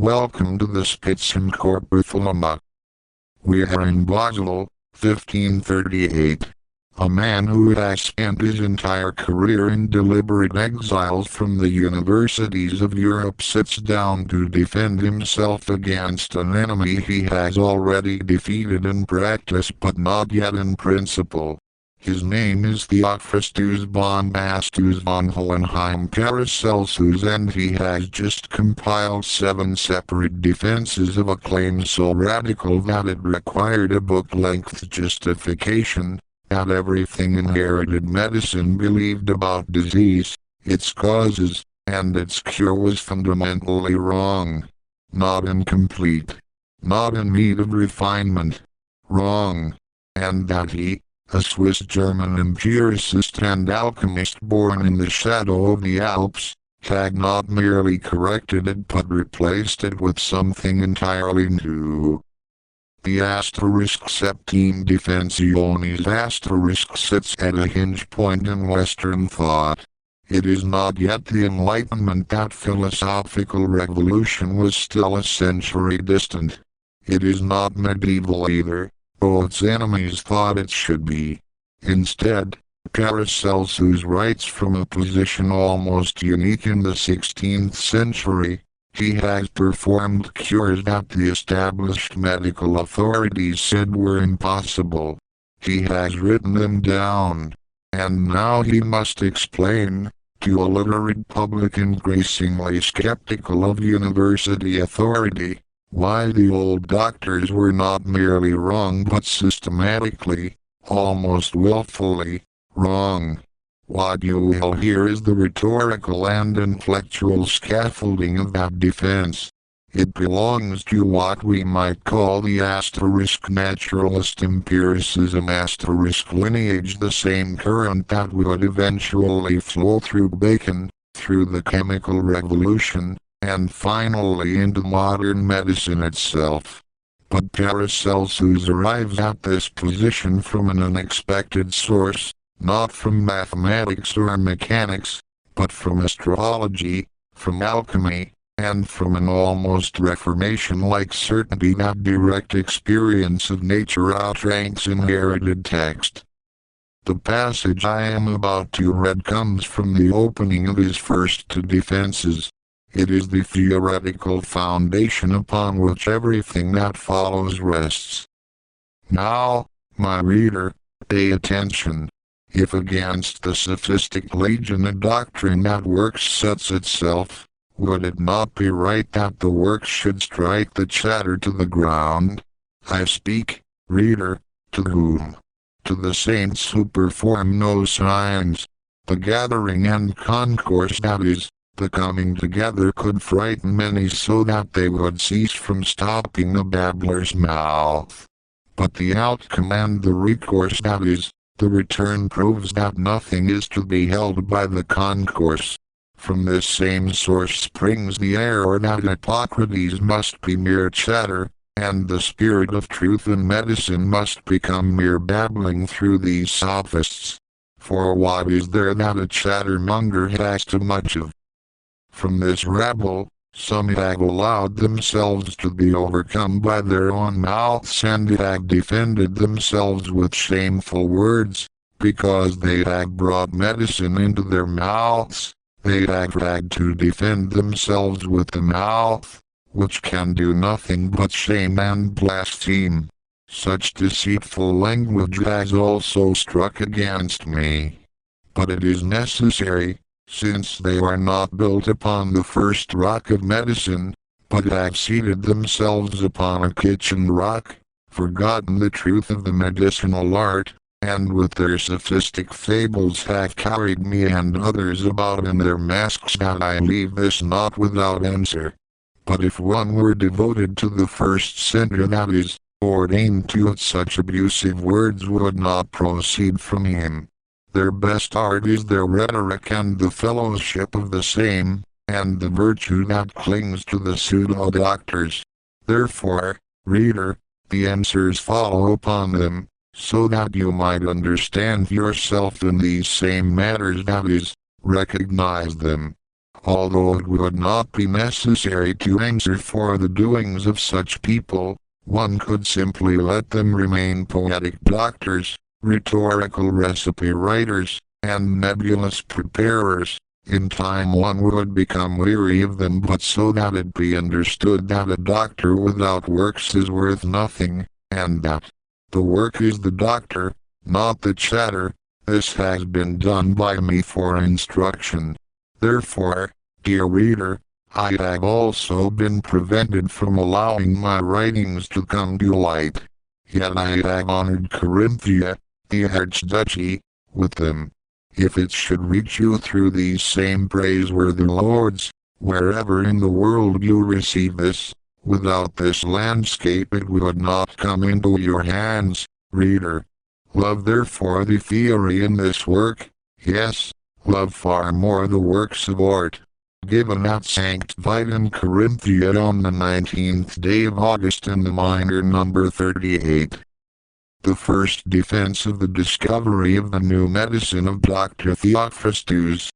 Welcome to the Spitzen-Körper Thelema. We are in Basel, 1538. A man who has spent his entire career in deliberate exile from the universities of Europe sits down to defend himself against an enemy he has already defeated in practice but not yet in principle. His name is Theophrastus Bombastus von Hohenheim Paracelsus, and he has just compiled 7 separate defenses of a claim so radical that it required a book-length justification, that everything inherited medicine believed about disease, its causes, and its cure was fundamentally wrong. Not incomplete. Not in need of refinement. Wrong. And that he, a Swiss-German empiricist and alchemist born in the shadow of the Alps, had not merely corrected it but replaced it with something entirely new. The *septime defensiones* sits at a hinge point in Western thought. It is not yet the Enlightenment. That philosophical revolution was still a century distant. It is not medieval either, though its enemies thought it should be. Instead, Paracelsus writes from a position almost unique in the 16th century. He has performed cures that the established medical authorities said were impossible. He has written them down. And now he must explain, to a literate public increasingly skeptical of university authority, why the old doctors were not merely wrong but systematically, almost willfully, wrong. What you will hear is the rhetorical and intellectual scaffolding of that defense. It belongs to what we might call the *naturalist empiricism lineage, the same current that would eventually flow through Bacon, through the chemical revolution, and finally into modern medicine itself. But Paracelsus arrives at this position from an unexpected source, not from mathematics or mechanics, but from astrology, from alchemy, and from an almost Reformation-like certainty that direct experience of nature outranks inherited text. The passage I am about to read comes from the opening of his first 2 defenses. It is the theoretical foundation upon which everything that follows rests. Now, my reader, pay attention. If against the sophistic legion a doctrine that works sets itself, would it not be right that the works should strike the chatter to the ground? I speak, reader, to whom? To the saints who perform no signs. The gathering and concourse, that is, the coming together, could frighten many so that they would cease from stopping the babbler's mouth. But the outcome and the recourse, that is, the return, proves that nothing is to be held by the concourse. From this same source springs the error that Hippocrates must be mere chatter, and the spirit of truth in medicine must become mere babbling through these sophists. For what is there that a chattermonger has too much of? From this rabble, some have allowed themselves to be overcome by their own mouths and have defended themselves with shameful words, because they have brought medicine into their mouths. They have had to defend themselves with the mouth, which can do nothing but shame and blaspheme. Such deceitful language has also struck against me. But it is necessary, since they are not built upon the first rock of medicine, but have seated themselves upon a kitchen rock, forgotten the truth of the medicinal art, and with their sophistic fables have carried me and others about in their masks, that I leave this not without answer. But if one were devoted to the first center, that is, ordained to it, such abusive words would not proceed from him. Their best art is their rhetoric and the fellowship of the same, and the virtue that clings to the pseudo-doctors. Therefore, reader, the answers follow upon them, so that you might understand yourself in these same matters, that is, recognize them. Although it would not be necessary to answer for the doings of such people, one could simply let them remain poetic doctors, rhetorical recipe writers, and nebulous preparers. In time one would become weary of them, but so that it be understood that a doctor without works is worth nothing, and that the work is the doctor, not the chatter. This has been done by me for instruction. Therefore, dear reader, I have also been prevented from allowing my writings to come to light. Yet I have honored Carinthia, the Archduchy, with them. If it should reach you through these same praiseworthy lords, wherever in the world you receive this, without this landscape it would not come into your hands, reader. Love therefore the theory in this work, yes, love far more the works of art, given at Sankt Veit in Carinthia on the 19th day of August in the minor number 38. The first defense of the discovery of the new medicine of Dr. Theophrastus.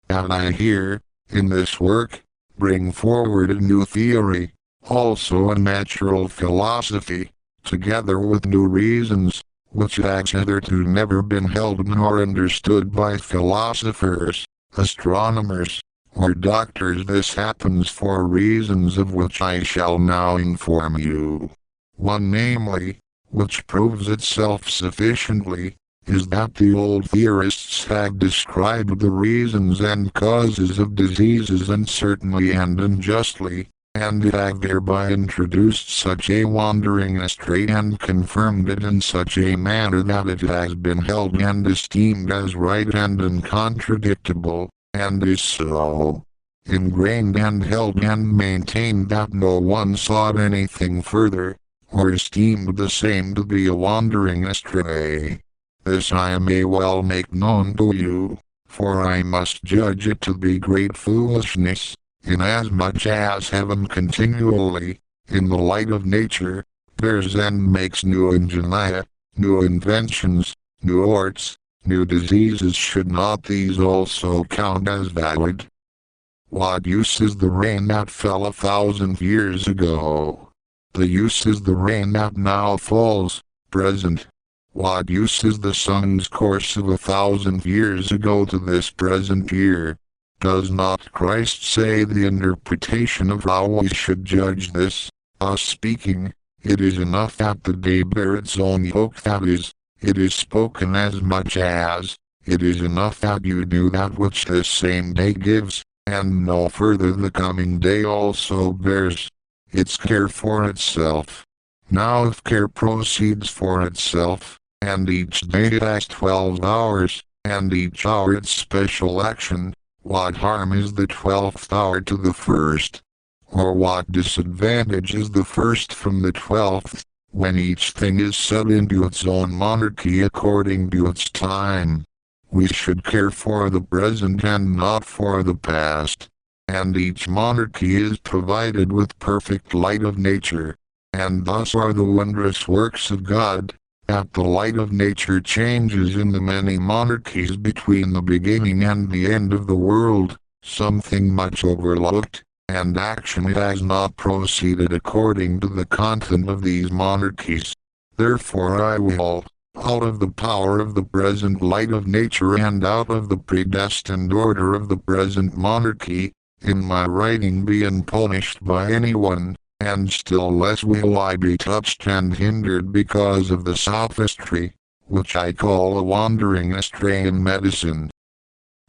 And I here, in this work, bring forward a new theory, also a natural philosophy, together with new reasons, which has hitherto never been held nor understood by philosophers, astronomers, or doctors. This happens for reasons of which I shall now inform you. One namely, which proves itself sufficiently, is that the old theorists have described the reasons and causes of diseases uncertainly and unjustly, and have thereby introduced such a wandering astray and confirmed it in such a manner that it has been held and esteemed as right and uncontradictable, and is so ingrained and held and maintained that no one sought anything further, or esteemed the same to be a wandering astray. This I may well make known to you, for I must judge it to be great foolishness, inasmuch as heaven continually, in the light of nature, bears and makes new ingenii, new inventions, new arts, new diseases. Should not these also count as valid? What use is the rain that fell 1,000 years ago? The use is the rain that now falls, present. What use is the sun's course of 1,000 years ago to this present year? Does not Christ say the interpretation of how we should judge this, us speaking, it is enough that the day bear its own yoke, that is, it is spoken as much as, it is enough that you do that which this same day gives, and no further the coming day also bears its care for itself. Now if care proceeds for itself, and each day has 12 hours, and each hour its special action, what harm is the 12th hour to the first? Or what disadvantage is the first from the 12th, when each thing is set into its own monarchy according to its time? We should care for the present and not for the past. And each monarchy is provided with perfect light of nature, and thus are the wondrous works of God, that the light of nature changes in the many monarchies between the beginning and the end of the world, something much overlooked, and action has not proceeded according to the content of these monarchies. Therefore I will, out of the power of the present light of nature and out of the predestined order of the present monarchy, in my writing be unpunished by anyone, and still less will I be touched and hindered because of the sophistry, which I call a wandering astray in medicine.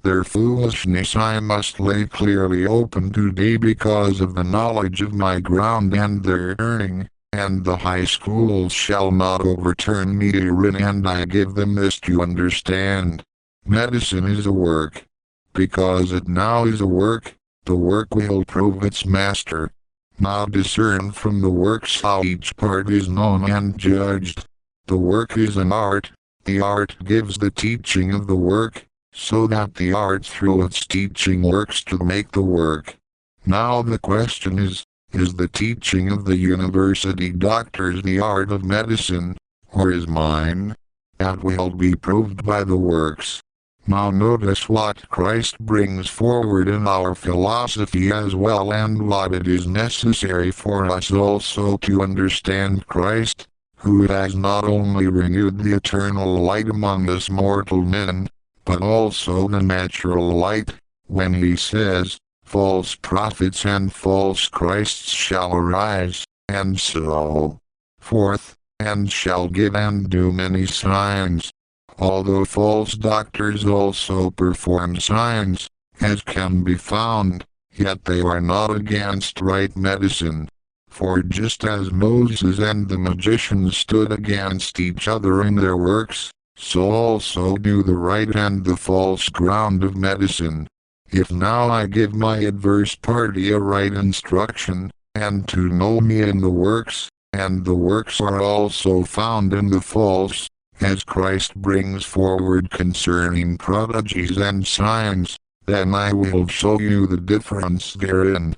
Their foolishness I must lay clearly open today because of the knowledge of my ground and their learning, and the high schools shall not overturn me herein, and I give them this to understand. Medicine is a work. Because it now is a work, the work will prove its master. Now discern from the works how each part is known and judged. The work is an art, the art gives the teaching of the work, so that the art through its teaching works to make the work. Now the question is the teaching of the university doctors the art of medicine, or is mine? That will be proved by the works. Now notice what Christ brings forward in our philosophy as well, and what it is necessary for us also to understand Christ, who has not only renewed the eternal light among us mortal men, but also the natural light, when he says, "False prophets and false Christs shall arise, and so forth, and shall give and do many signs." Although false doctors also perform signs, as can be found, yet they are not against right medicine. For just as Moses and the magicians stood against each other in their works, so also do the right and the false ground of medicine. If now I give my adverse party a right instruction, and to know me in the works, and the works are also found in the false, as Christ brings forward concerning prodigies and signs, then I will show you the difference therein.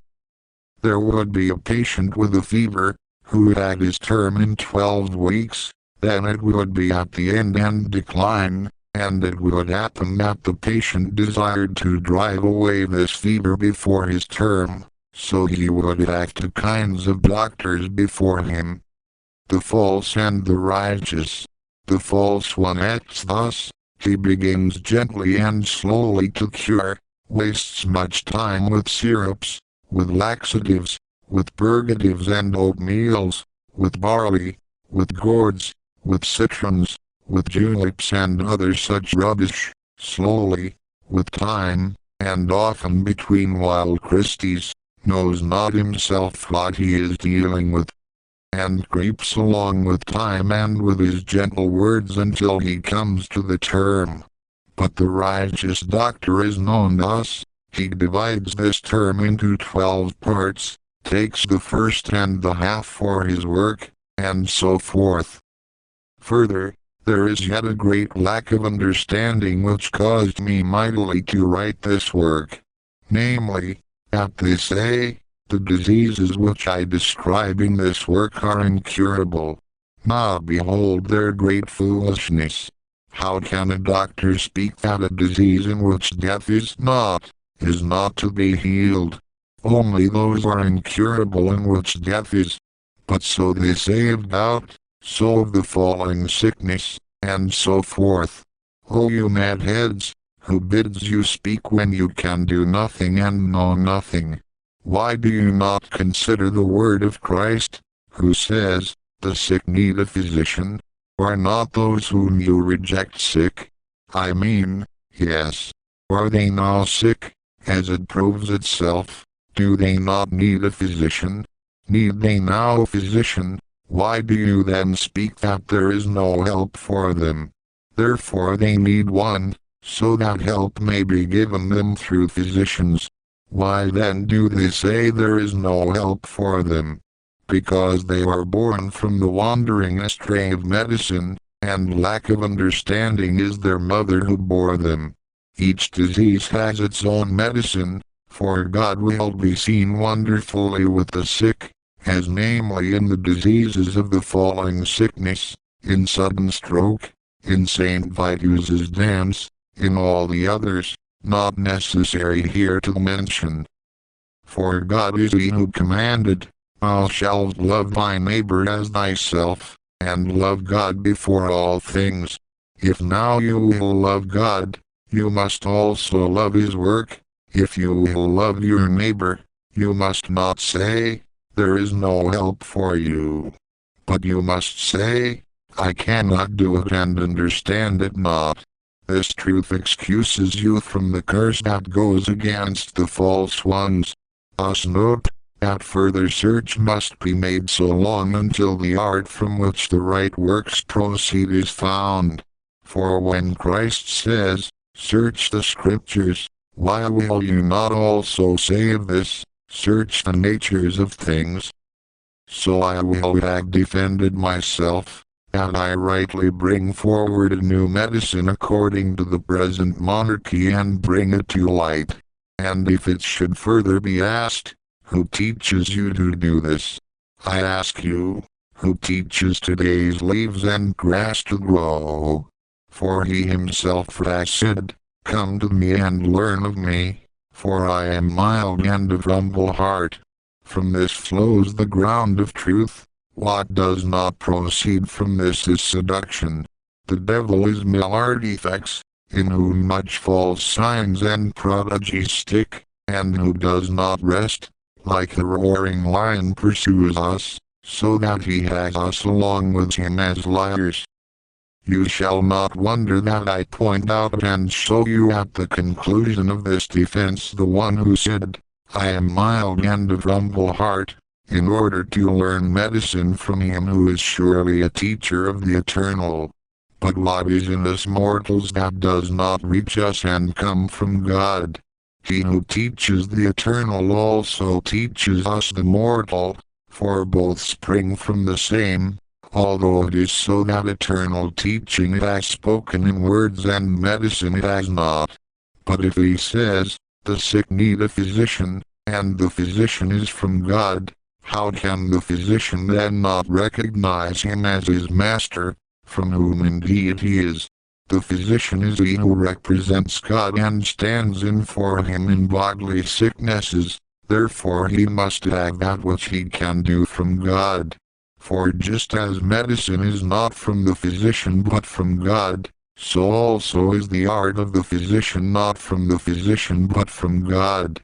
There would be a patient with a fever, who had his term in 12 weeks, then it would be at the end and decline, and it would happen that the patient desired to drive away this fever before his term, so he would have two kinds of doctors before him, the false and the righteous. The false one acts thus: he begins gently and slowly to cure, wastes much time with syrups, with laxatives, with purgatives and oatmeals, with barley, with gourds, with citrons, with juleps and other such rubbish, slowly, with time, and often between while Christus knows not himself what he is dealing with, and creeps along with time and with his gentle words until he comes to the term. But the righteous doctor is known thus: he divides this term into 12 parts, takes the first and the half for his work, and so forth. Further, there is yet a great lack of understanding which caused me mightily to write this work. Namely, that they say, the diseases which I describe in this work are incurable. Now behold their great foolishness. How can a doctor speak that a disease in which death is not to be healed? Only those are incurable in which death is. But so they say of doubt, so of the falling sickness, and so forth. O you mad heads, who bids you speak when you can do nothing and know nothing? Why do you not consider the word of Christ, who says, "The sick need a physician"? Are not those whom you reject sick? I mean, yes. Are they now sick, as it proves itself? Do they not need a physician? Need they now a physician? Why do you then speak that there is no help for them? Therefore they need one, so that help may be given them through physicians. Why then do they say there is no help for them? Because they are born from the wandering astray of medicine, and lack of understanding is their mother who bore them. Each disease has its own medicine, for God will be seen wonderfully with the sick, as namely in the diseases of the falling sickness, in sudden stroke, in St. Vitus's dance, in all the others, not necessary here to mention. For God is he who commanded, "Thou shalt love thy neighbor as thyself," and love God before all things. If now you will love God, you must also love his work. If you will love your neighbor, you must not say, "There is no help for you." But you must say, "I cannot do it and understand it not." This truth excuses you from the curse that goes against the false ones. Thus note, that further search must be made so long until the art from which the right works proceed is found. For when Christ says, "Search the Scriptures," why will you not also say of this, "Search the natures of things"? So I will have defended myself, that I rightly bring forward a new medicine according to the present monarchy and bring it to light. And if it should further be asked, who teaches you to do this? I ask you, who teaches today's leaves and grass to grow? For he himself has said, Come to me and learn of me, for I am mild and of humble heart. From this flows the ground of truth. What does not proceed from this is seduction. The devil is mere artifacts, in whom much false signs and prodigies stick, and who does not rest, like a roaring lion pursues us, so that he has us along with him as liars. You shall not wonder that I point out and show you at the conclusion of this defense the one who said, I am mild and of humble heart, in order to learn medicine from him who is surely a teacher of the eternal. But what is in us mortals that does not reach us and come from God? He who teaches the eternal also teaches us the mortal, for both spring from the same, although it is so that eternal teaching it has spoken in words and medicine it has not. But if he says, the sick need a physician, and the physician is from God, how can the physician then not recognize him as his master, from whom indeed he is? The physician is he who represents God and stands in for him in bodily sicknesses, therefore he must have that which he can do from God. For just as medicine is not from the physician but from God, so also is the art of the physician not from the physician but from God.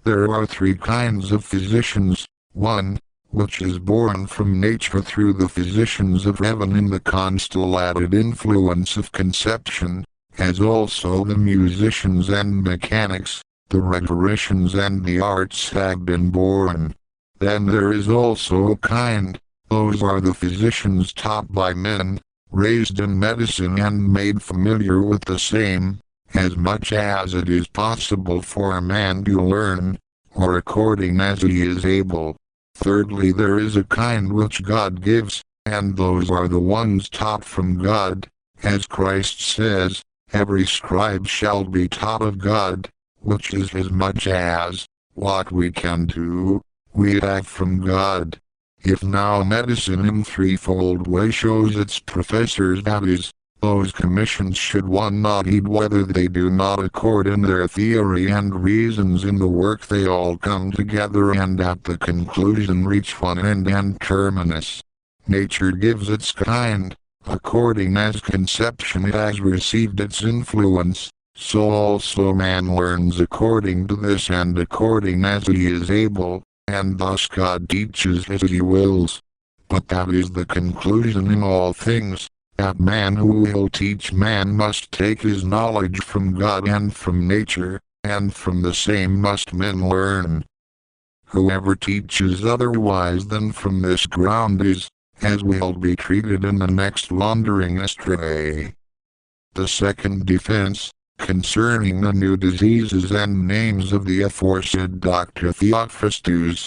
There are three kinds of physicians: one, which is born from nature through the physicians of heaven in the constellated influence of conception, as also the musicians and mechanics, the rhetoricians and the arts have been born. Then there is also a kind, those are the physicians taught by men, raised in medicine and made familiar with the same, as much as it is possible for a man to learn, or according as he is able. Thirdly, there is a kind which God gives, and those are the ones taught from God, as Christ says, every scribe shall be taught of God, which is as much as, what we can do, we have from God. If now medicine in threefold way shows its professors, that is, those commissions, should one not heed whether they do not accord in their theory and reasons in the work, they all come together and at the conclusion reach one end and terminus. Nature gives its kind, according as conception it has received its influence, so also man learns according to this and according as he is able, and thus God teaches as he wills. But that is the conclusion in all things, that man who will teach man must take his knowledge from God and from nature, and from the same must men learn. Whoever teaches otherwise than from this ground is, as will be treated in the next, wandering astray. The second defense, concerning the new diseases and names of the aforesaid Dr. Theophrastus.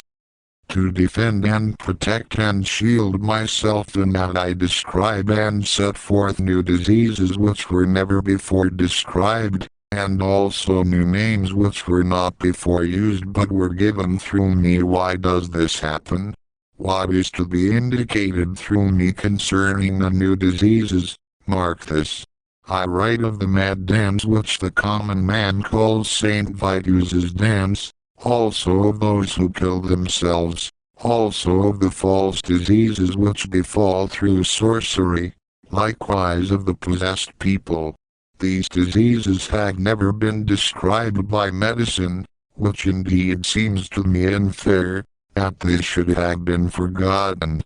To defend and protect and shield myself in that I describe and set forth new diseases which were never before described, and also new names which were not before used but were given through me. Why does this happen? What is to be indicated through me concerning the new diseases? Mark this. I write of the mad dance which the common man calls Saint Vitus's dance, also of those who kill themselves, also of the false diseases which befall through sorcery, likewise of the possessed people. These diseases have never been described by medicine, which indeed seems to me unfair, that they should have been forgotten.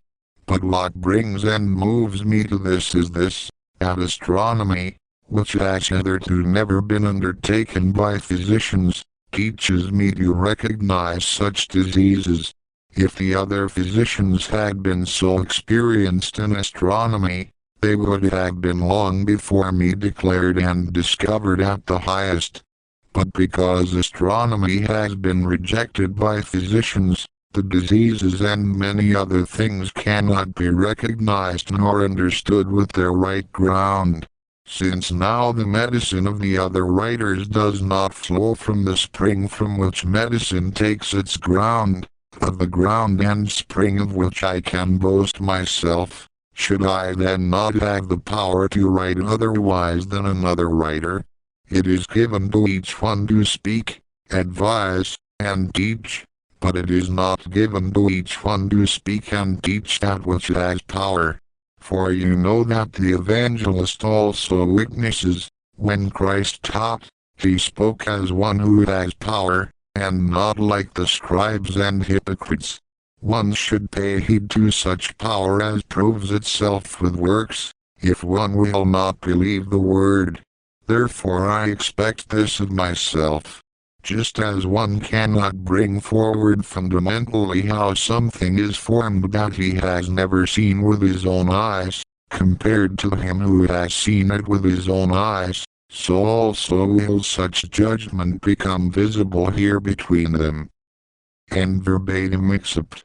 But what brings and moves me to this is this, that astronomy, which has hitherto never been undertaken by physicians, teaches me to recognize such diseases. If the other physicians had been so experienced in astronomy, they would have been long before me declared and discovered at the highest. But because astronomy has been rejected by physicians, the diseases and many other things cannot be recognized nor understood with their right ground. Since now the medicine of the other writers does not flow from the spring from which medicine takes its ground, of the ground and spring of which I can boast myself, should I then not have the power to write otherwise than another writer? It is given to each one to speak, advise, and teach, but it is not given to each one to speak and teach that which has power. For you know that the evangelist also witnesses, when Christ taught, he spoke as one who has power, and not like the scribes and hypocrites. One should pay heed to such power as proves itself with works, if one will not believe the word. Therefore I expect this of myself. Just as one cannot bring forward fundamentally how something is formed that he has never seen with his own eyes, compared to him who has seen it with his own eyes, so also will such judgment become visible here between them. And verbatim except.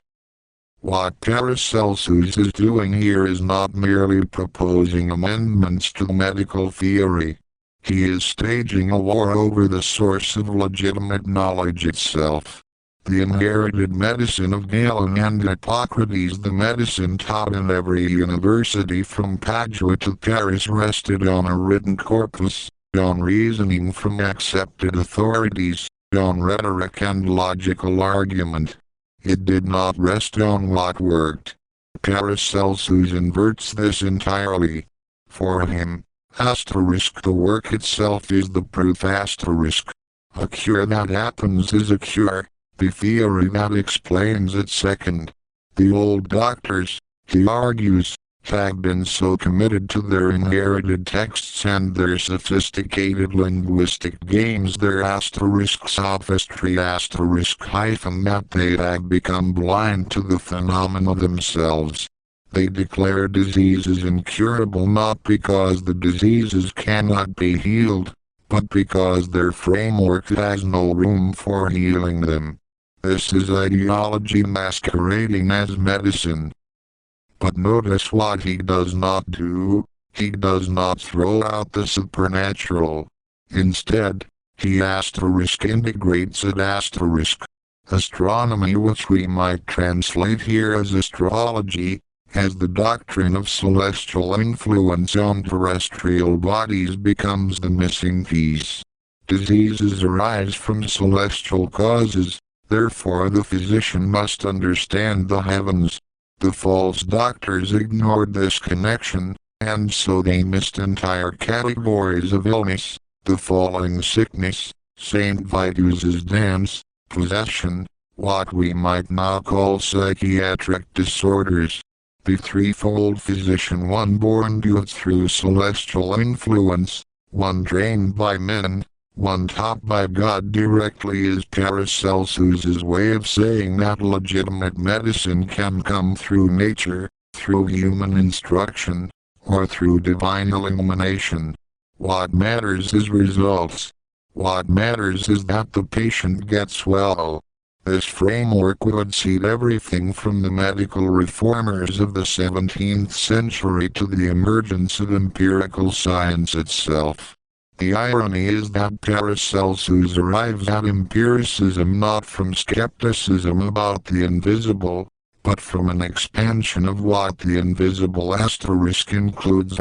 What Paracelsus is doing here is not merely proposing amendments to medical theory. He is staging a war over the source of legitimate knowledge itself. The inherited medicine of Galen and Hippocrates, the medicine taught in every university from Padua to Paris, rested on a written corpus, on reasoning from accepted authorities, on rhetoric and logical argument. It did not rest on what worked. Paracelsus inverts this entirely. For him, the work itself is the proof. A cure that happens is a cure, the theory that explains it second. The old doctors, he argues, have been so committed to their inherited texts and their sophisticated linguistic games, their sophistry that they have become blind to the phenomena themselves. They declare diseases incurable not because the diseases cannot be healed, but because their framework has no room for healing them. This is ideology masquerading as medicine. But notice what he does not do. He does not throw out the supernatural. Instead, he integrates it. Astronomy, which we might translate here as astrology, as the doctrine of celestial influence on terrestrial bodies, becomes the missing piece. Diseases arise from celestial causes, therefore the physician must understand the heavens. The false doctors ignored this connection, and so they missed entire categories of illness, the falling sickness, St. Vitus's dance, possession, what we might now call psychiatric disorders. The threefold physician, one born to it through celestial influence, one trained by men, one taught by God directly, is Paracelsus's way of saying that legitimate medicine can come through nature, through human instruction, or through divine illumination. What matters is results. What matters is that the patient gets well. This framework would seed everything from the medical reformers of the 17th century to the emergence of empirical science itself. The irony is that Paracelsus arrives at empiricism not from skepticism about the invisible, but from an expansion of what the invisible includes.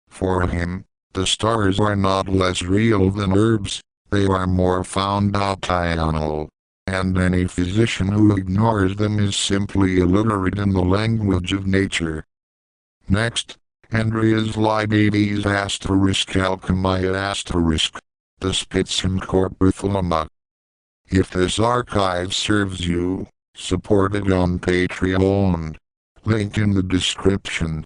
For him, the stars are not less real than herbs, they are more foundational, and any physician who ignores them is simply illiterate in the language of nature. Next, Andreas Libates alchemy the Spitzen-Körper Thelema. If this archive serves you, support it on Patreon. Link in the description.